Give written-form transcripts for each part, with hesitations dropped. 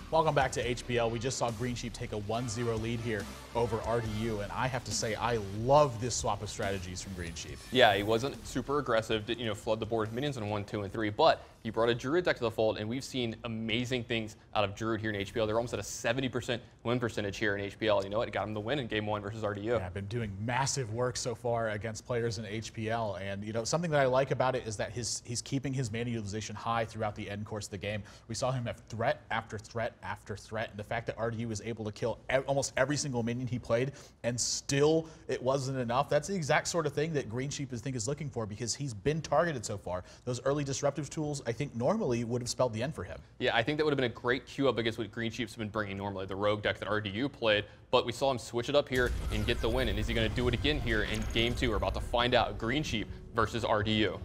Welcome back to HPL. We just saw Greensheep take a 1-0 lead here over RDU, and I have to say I love this swap of strategies from Greensheep. Yeah, he wasn't super aggressive, didn't flood the board with minions in 1, 2, and 3, but he brought a Druid deck to the fold, and we've seen amazing things out of Druid here in HPL. They're almost at a 70% win percentage here in HPL. You know what? It got him the win in Game 1 versus RDU. Yeah, I've been doing massive work so far against players in HPL, and something that I like about it is that he's keeping his mana utilization high throughout the end course of the game. We saw him have threat after threat after threat, and the fact that RDU was able to kill almost every single minion he played, and still it wasn't enough. That's the exact sort of thing that Greensheep is looking for, because he's been targeted so far. Those early disruptive tools, I think, normally would have spelled the end for him. Yeah, I think that would have been a great queue up against what Greensheep's been bringing normally, the rogue deck that RDU played, but we saw him switch it up here and get the win. And is he going to do it again here in Game 2? We're about to find out. Greensheep versus RDU.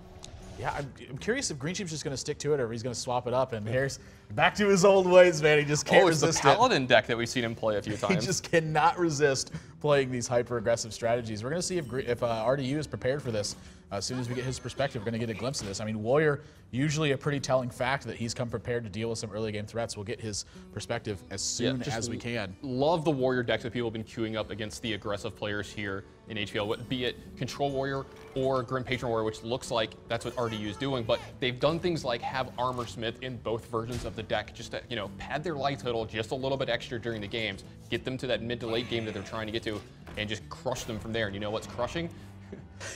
Yeah, I'm curious if Greensheep's just going to stick to it or if he's going to swap it up. And here's back to his old ways, man. He just can't resist it. It's the Paladin deck that we've seen him play a few times. He just cannot resist playing these hyper-aggressive strategies. We're going to see if RDU is prepared for this. As soon as we get his perspective, we're going to get a glimpse of this. I mean, Warrior, usually a pretty telling fact that he's come prepared to deal with some early game threats. We'll get his perspective as soon as we can. Love the Warrior decks that people have been queuing up against the aggressive players here in HPL, be it Control Warrior or Grim Patron Warrior, which looks like that's what RDU is doing. But they've done things like have Armor Smith in both versions of the deck just to, pad their life total just a little bit extra during the games, get them to that mid to late game that they're trying to get to, and just crush them from there. And you know what's crushing?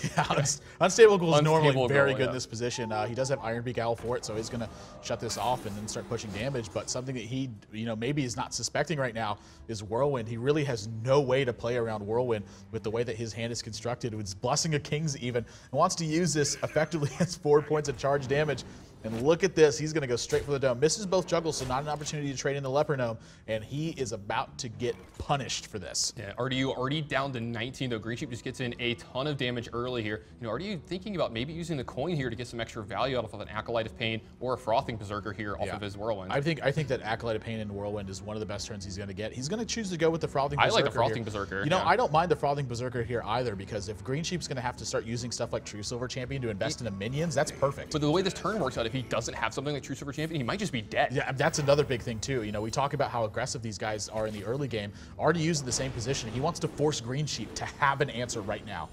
Yeah, Unstable Ghoul is normally very good in this position. He does have Iron Beak Owl for it, so he's going to shut this off and then start pushing damage. But something that he, maybe is not suspecting right now is Whirlwind. He really has no way to play around Whirlwind with the way that his hand is constructed. It's Blessing of Kings even, and wants to use this effectively as 4 points of charge damage. And look at this. He's going to go straight for the dome. Misses both juggles, so not an opportunity to trade in the Leper Gnome. And he is about to get punished for this. Yeah, RDU already down to 19, though. Greensheep just gets in a ton of damage early here. RDU thinking about maybe using the coin here to get some extra value out of an Acolyte of Pain or a Frothing Berserker here off of his Whirlwind. I think that Acolyte of Pain and Whirlwind is one of the best turns he's going to get. He's going to choose to go with the Frothing Berserker. I like the Frothing Berserker. I don't mind the Frothing Berserker here either, because if Greensheep's going to have to start using stuff like True Silver Champion to invest into minions, that's perfect. But the way this turn works out, if he doesn't have something like True Silver Champion, he might just be dead. Yeah, that's another big thing too. We talk about how aggressive these guys are in the early game. RDU's in the same position. He wants to force Greensheep to have an answer right now.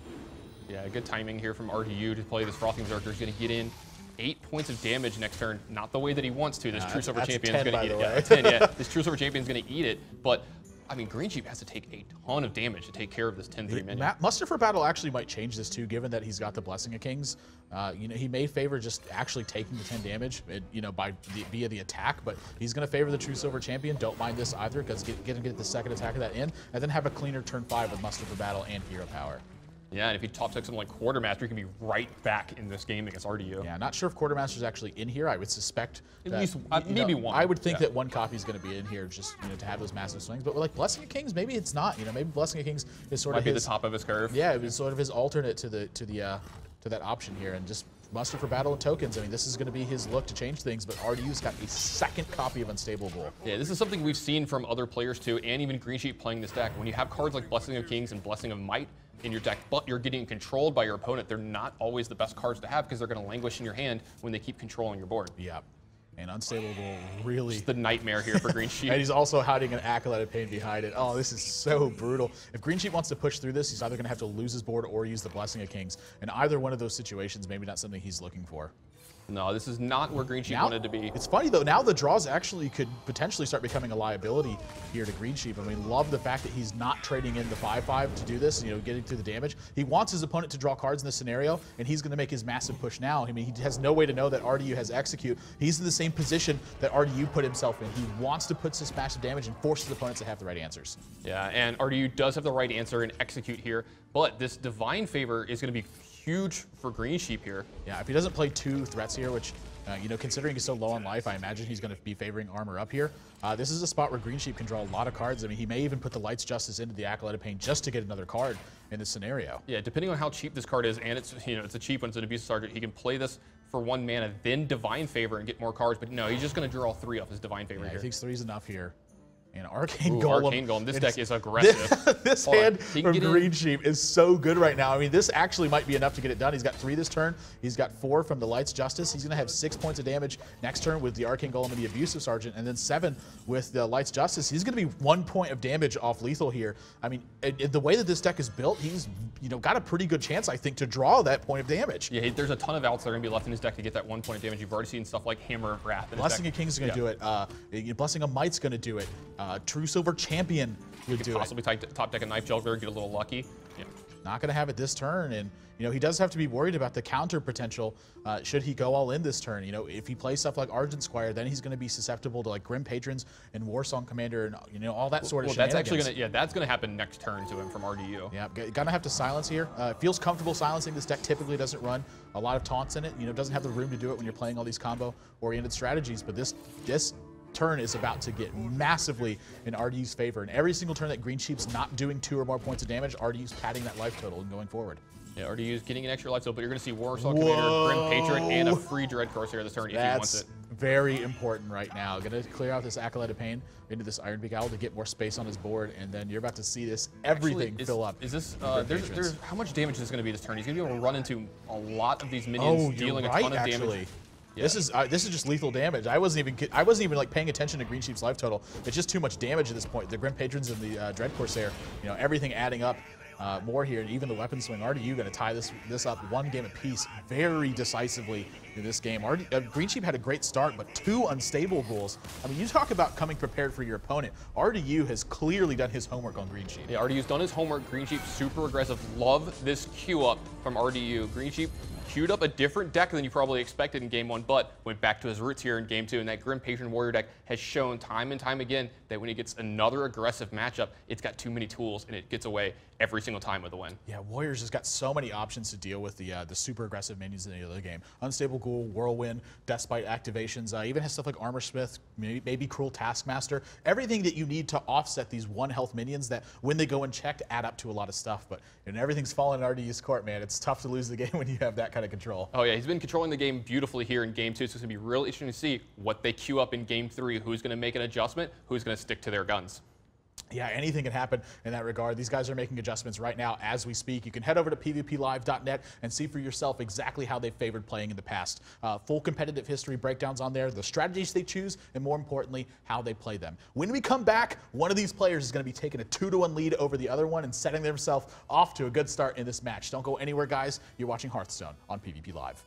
Yeah, good timing here from RDU to play this Frothing Berserker. He's going to get in 8 points of damage next turn. Not the way that he wants to. This True Silver Champion is going to eat it. Yeah, 10, yeah. This True Silver Champion is going to eat it, but I mean, Greensheep has to take a ton of damage to take care of this 10-3 minion. Muster for Battle actually might change this too, given that he's got the Blessing of Kings. He may favor just actually taking the 10 damage, via the attack, but he's going to favor the True Silver Champion. Don't mind this either, because get the second attack of that in, and then have a cleaner turn 5 with Muster for Battle and Hero Power. Yeah, and if he top decks something like Quartermaster, he can be right back in this game against RDU. Yeah, not sure if Quartermaster's actually in here. I would suspect at least maybe one. I would think that one copy is going to be in here, just to have those massive swings. But like Blessing of Kings, maybe it's not. Maybe Blessing of Kings is sort of the top of his curve. Yeah, it was sort of his alternate to that option here, and just Muster for Battle and tokens. I mean, this is going to be his look to change things, but RDU's got a second copy of Unstable Ghoul. Yeah, this is something we've seen from other players too, and even Greensheep playing this deck. When you have cards like Blessing of Kings and Blessing of Might in your deck, but you're getting controlled by your opponent, they're not always the best cards to have, because they're going to languish in your hand when they keep controlling your board. Yeah. And Unstable Ghoul really... It's the nightmare here for Greensheep. And he's also hiding an Acolyte of Pain behind it. Oh, this is so brutal. If Greensheep wants to push through this, he's either going to have to lose his board or use the Blessing of Kings. And either one of those situations, maybe not something he's looking for. No, this is not where Greensheep wanted to be. It's funny, though. Now the draws actually could potentially start becoming a liability here to Greensheep. I mean, love the fact that he's not trading in the 5/5 to do this, getting through the damage. He wants his opponent to draw cards in this scenario, and he's going to make his massive push now. I mean, he has no way to know that RDU has Execute. He's in the same position that RDU put himself in. He wants to put this massive damage and force his opponents to have the right answers. Yeah, and RDU does have the right answer in Execute here, but this Divine Favor is going to be huge for Greensheep here. Yeah, if he doesn't play 2 threats here, which, considering he's so low on life, I imagine he's going to be favoring Armor Up here. This is a spot where Greensheep can draw a lot of cards. I mean, he may even put the Light's Justice into the Acolyte of Pain just to get another card in this scenario. Yeah, depending on how cheap this card is, and it's it's a cheap one, it's an Abusive Sergeant, he can play this for 1 mana, then Divine Favor and get more cards, but no, he's just going to draw all 3 off his Divine Favor here. He thinks 3 is enough here. And Arcane Golem. Arcane Golem. This deck is aggressive. This hand from Greensheep is so good right now. I mean, this actually might be enough to get it done. He's got 3 this turn. He's got 4 from the Light's Justice. He's going to have 6 points of damage next turn with the Arcane Golem and the Abusive Sergeant, and then 7 with the Light's Justice. He's going to be 1 point of damage off lethal here. I mean, the way that this deck is built, he's got a pretty good chance, I think, to draw that point of damage. Yeah, there's a ton of outs that are going to be left in his deck to get that 1 point of damage. You've already seen stuff like Hammer of Wrath. Blessing of Kings is going to do it. Blessing of Might's going to do it. True Silver Champion would do it. Possibly top deck a Knife Juggler, get a little lucky. Yeah. Not going to have it this turn, and he does have to be worried about the counter potential should he go all in this turn. If he plays stuff like Argent Squire, then he's going to be susceptible to like Grim Patrons and Warsong Commander and all that sort of shenanigans. That's actually that's going to happen next turn to him from RDU. Yeah, gonna have to silence here. Feels comfortable silencing. This deck typically doesn't run a lot of taunts in it. Doesn't have the room to do it when you're playing all these combo-oriented strategies. But this turn is about to get massively in RDU's favor. And every single turn that Greensheep's not doing 2 or more points of damage, RDU's padding that life total and going forward. Yeah, RDU's getting an extra life total, but you're going to see Warsong Commander, Grim Patron, and a free Dread Corsair this turn if he wants it. That's very important right now. Going to clear out this Acolyte of Pain into this Ironbeak Owl to get more space on his board, and then you're about to see everything fill up. Is this, there's how much damage is this going to be this turn? He's going to be able to run into a lot of these minions, dealing a ton of damage. Yeah. This is just lethal damage. I wasn't even like paying attention to Greensheep's life total. It's just too much damage at this point. The Grim Patrons and the Dread Corsair, everything adding up more here, and even the weapon swing. RDU going to tie this up 1 game apiece very decisively in this game. Greensheep had a great start, but 2 unstable goals. I mean, you talk about coming prepared for your opponent. RDU has clearly done his homework on Greensheep. Yeah, RDU's done his homework. Greensheep super aggressive. Love this queue up from RDU. Greensheep queued up a different deck than you probably expected in Game 1, but went back to his roots here in Game 2, and that Grim Patron Warrior deck has shown time and time again that when he gets another aggressive matchup, it's got too many tools, and it gets away every single time with a win. Yeah, Warriors has got so many options to deal with the super aggressive minions in the other game. Unstable Ghoul, Whirlwind, Deathbite activations, even has stuff like Armor Smith, maybe Cruel Taskmaster, everything that you need to offset these 1 health minions that when they go unchecked add up to a lot of stuff, but everything's falling in RDU's court, man. It's tough to lose the game when you have that kind of control. Oh yeah, he's been controlling the game beautifully here in Game 2, so it's going to be real interesting to see what they queue up in Game 3, who's going to make an adjustment, who's going to stick to their guns. Yeah, anything can happen in that regard. These guys are making adjustments right now as we speak. You can head over to pvplive.net and see for yourself exactly how they've favored playing in the past. Full competitive history breakdowns on there, the strategies they choose, and more importantly, how they play them. When we come back, one of these players is going to be taking a 2-1 lead over the other one and setting themselves off to a good start in this match. Don't go anywhere, guys. You're watching Hearthstone on PvP Live.